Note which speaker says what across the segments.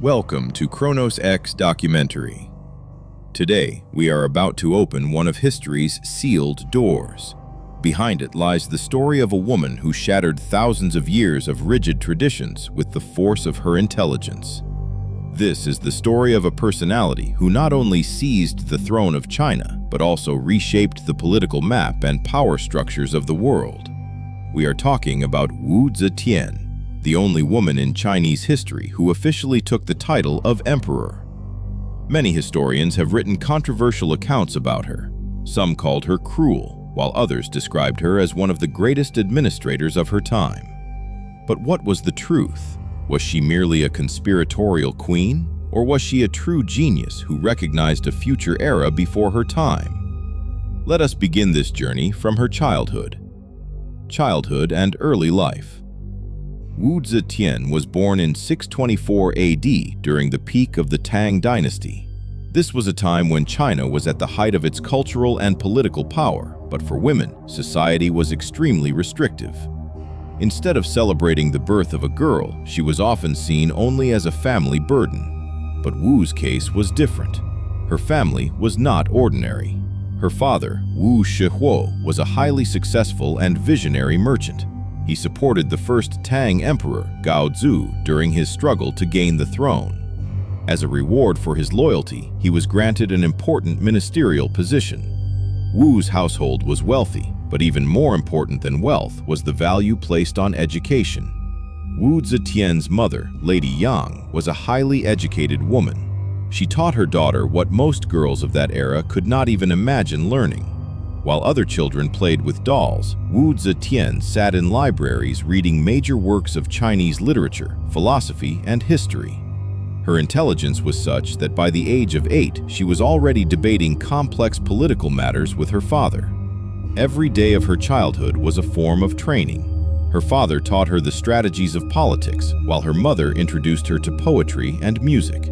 Speaker 1: Welcome to Chronos X Documentary. Today, we are about to open one of history's sealed doors. Behind it lies the story of a woman who shattered thousands of years of rigid traditions with the force of her intelligence. This is the story of a personality who not only seized the throne of China, but also reshaped the political map and power structures of the world. We are talking about Wu Zetian, the only woman in Chinese history who officially took the title of emperor. Many historians have written controversial accounts about her. Some called her cruel, while others described her as one of the greatest administrators of her time. But what was the truth? Was she merely a conspiratorial queen, or was she a true genius who recognized a future era before her time? Let us begin this journey from her childhood and early life. Wu Zetian was born in 624 AD during the peak of the Tang dynasty. This was a time when China was at the height of its cultural and political power, but for women, society was extremely restrictive. Instead of celebrating the birth of a girl, she was often seen only as a family burden. But Wu's case was different. Her family was not ordinary. Her father, Wu Zetian, was a highly successful and visionary merchant. He supported the first Tang emperor, Gaozu, during his struggle to gain the throne. As a reward for his loyalty, he was granted an important ministerial position. Wu's household was wealthy, but even more important than wealth was the value placed on education. Wu Zetian's mother, Lady Yang, was a highly educated woman. She taught her daughter what most girls of that era could not even imagine learning. While other children played with dolls, Wu Zetian sat in libraries reading major works of Chinese literature, philosophy, and history. Her intelligence was such that by the age of 8, she was already debating complex political matters with her father. Every day of her childhood was a form of training. Her father taught her the strategies of politics, while her mother introduced her to poetry and music.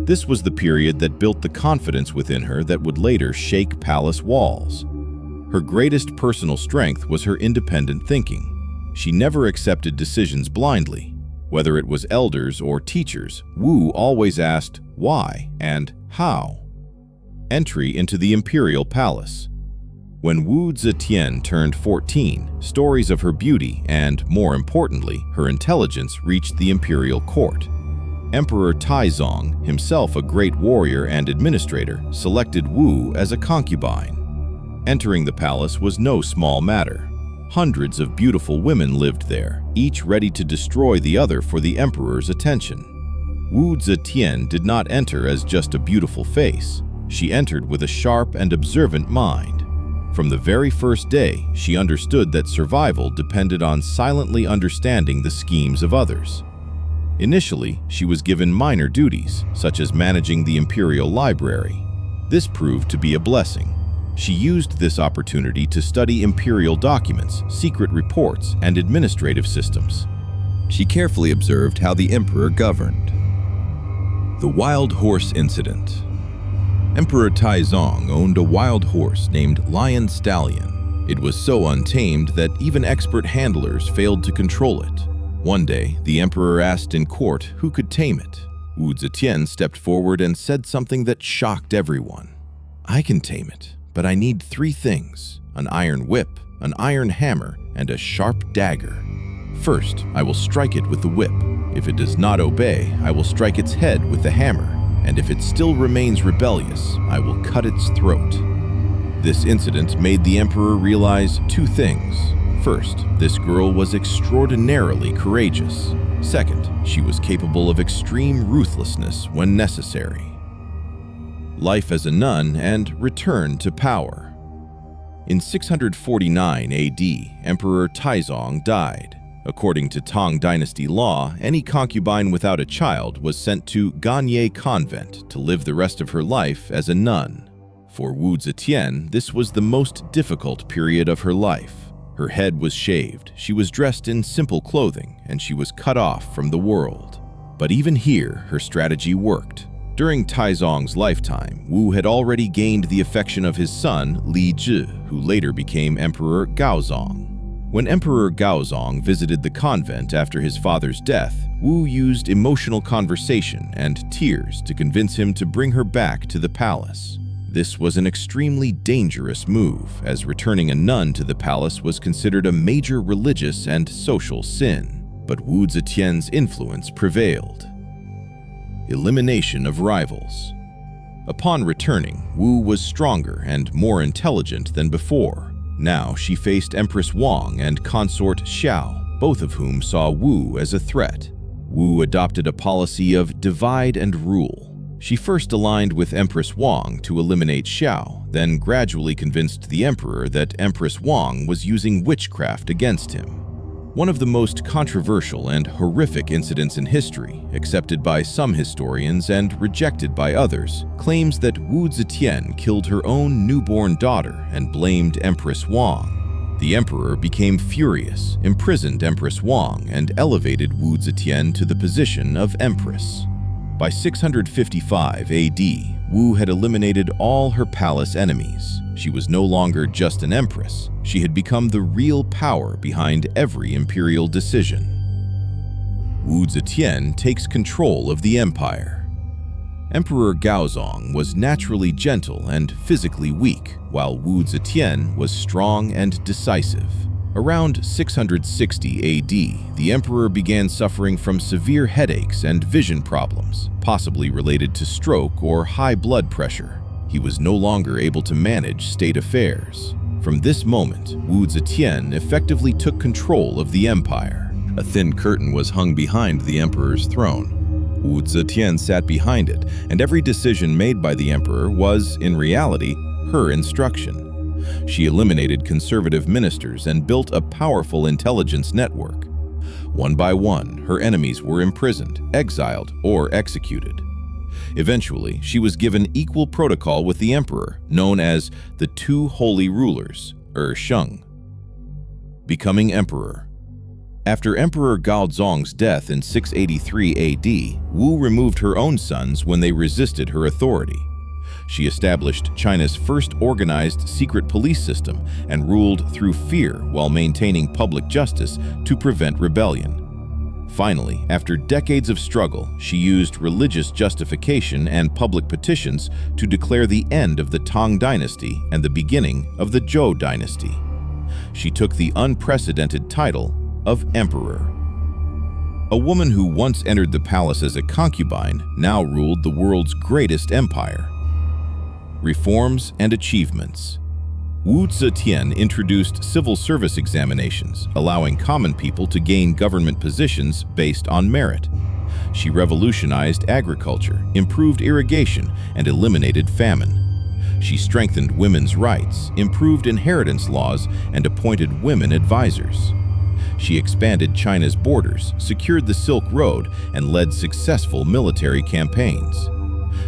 Speaker 1: This was the period that built the confidence within her that would later shake palace walls. Her greatest personal strength was her independent thinking. She never accepted decisions blindly. Whether it was elders or teachers, Wu always asked why and how. Entry into the imperial palace. When Wu Zetian turned 14, stories of her beauty and, more importantly, her intelligence reached the imperial court. Emperor Taizong, himself a great warrior and administrator, selected Wu as a concubine. Entering the palace was no small matter. Hundreds of beautiful women lived there, each ready to destroy the other for the emperor's attention. Wu Zetian did not enter as just a beautiful face. She entered with a sharp and observant mind. From the very first day, she understood that survival depended on silently understanding the schemes of others. Initially, she was given minor duties, such as managing the imperial library. This proved to be a blessing. She used this opportunity to study imperial documents, secret reports, and administrative systems. She carefully observed how the emperor governed. The Wild Horse Incident. Emperor Taizong owned a wild horse named Lion Stallion. It was so untamed that even expert handlers failed to control it. One day, the emperor asked in court who could tame it. Wu Zetian stepped forward and said something that shocked everyone. "I can tame it, but I need 3 things: an iron whip, an iron hammer, and a sharp dagger. First, I will strike it with the whip. If it does not obey, I will strike its head with the hammer, and if it still remains rebellious, I will cut its throat." This incident made the emperor realize 2 things. First, this girl was extraordinarily courageous. Second, she was capable of extreme ruthlessness when necessary. Life as a nun and return to power. In 649 AD, Emperor Taizong died. According to Tang dynasty law, any concubine without a child was sent to Ganye convent to live the rest of her life as a nun. For Wu Zetian, this was the most difficult period of her life. Her head was shaved, she was dressed in simple clothing, and she was cut off from the world. But even here, her strategy worked. During Taizong's lifetime, Wu had already gained the affection of his son, Li Zhi, who later became Emperor Gaozong. When Emperor Gaozong visited the convent after his father's death, Wu used emotional conversation and tears to convince him to bring her back to the palace. This was an extremely dangerous move, as returning a nun to the palace was considered a major religious and social sin. But Wu Zetian's influence prevailed. Elimination of rivals. Upon returning, Wu was stronger and more intelligent than before. Now she faced Empress Wang and consort Xiao, both of whom saw Wu as a threat. Wu adopted a policy of divide and rule. She first aligned with Empress Wang to eliminate Xiao, then gradually convinced the emperor that Empress Wang was using witchcraft against him. One of the most controversial and horrific incidents in history, accepted by some historians and rejected by others, claims that Wu Zetian killed her own newborn daughter and blamed Empress Wang. The emperor became furious, imprisoned Empress Wang, and elevated Wu Zetian to the position of empress. By 655 AD, Wu had eliminated all her palace enemies. She was no longer just an empress. She had become the real power behind every imperial decision. Wu Zetian takes control of the empire. Emperor Gaozong was naturally gentle and physically weak, while Wu Zetian was strong and decisive. Around 660 AD, the emperor began suffering from severe headaches and vision problems, possibly related to stroke or high blood pressure. He was no longer able to manage state affairs. From this moment, Wu Zetian effectively took control of the empire. A thin curtain was hung behind the emperor's throne. Wu Zetian sat behind it, and every decision made by the emperor was, in reality, her instruction. She eliminated conservative ministers and built a powerful intelligence network. One by one, her enemies were imprisoned, exiled, or executed. Eventually, she was given equal protocol with the emperor, known as the Two Holy Rulers, Sheng. Becoming emperor. After Emperor Gaozong's death in 683 AD, Wu removed her own sons when they resisted her authority. She established China's first organized secret police system and ruled through fear while maintaining public justice to prevent rebellion. Finally, after decades of struggle, she used religious justification and public petitions to declare the end of the Tang dynasty and the beginning of the Zhou dynasty. She took the unprecedented title of emperor. A woman who once entered the palace as a concubine now ruled the world's greatest empire. Reforms and achievements. Wu Zetian introduced civil service examinations, allowing common people to gain government positions based on merit. She revolutionized agriculture, improved irrigation, and eliminated famine. She strengthened women's rights, improved inheritance laws, and appointed women advisors. She expanded China's borders, secured the Silk Road, and led successful military campaigns.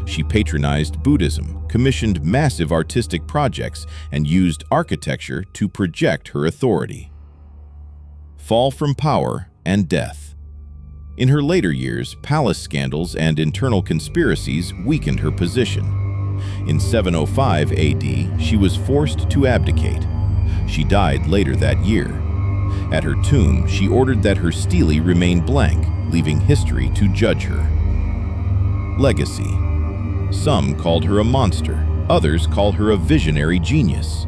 Speaker 1: She patronized Buddhism, commissioned massive artistic projects, and used architecture to project her authority. Fall from power and death. In her later years, palace scandals and internal conspiracies weakened her position. In 705 AD, she was forced to abdicate. She died later that year. At her tomb, she ordered that her stele remain blank, leaving history to judge her. Legacy. Some called her a monster, others called her a visionary genius.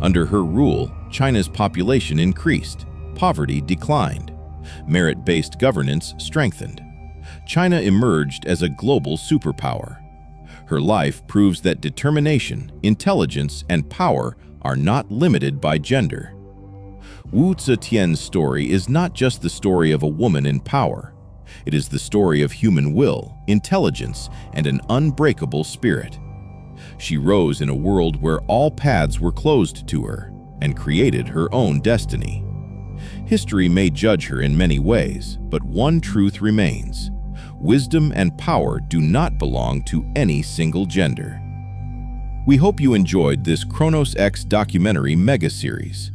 Speaker 1: Under her rule, China's population increased, poverty declined, merit-based governance strengthened. China emerged as a global superpower. Her life proves that determination, intelligence, and power are not limited by gender. Wu Zetian's story is not just the story of a woman in power. It is the story of human will, intelligence, and an unbreakable spirit. She rose in a world where all paths were closed to her and created her own destiny. History may judge her in many ways, but one truth remains. Wisdom and power do not belong to any single gender. We hope you enjoyed this Kronos X documentary mega-series.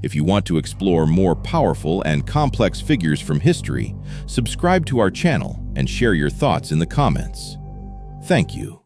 Speaker 1: If you want to explore more powerful and complex figures from history, subscribe to our channel and share your thoughts in the comments. Thank you.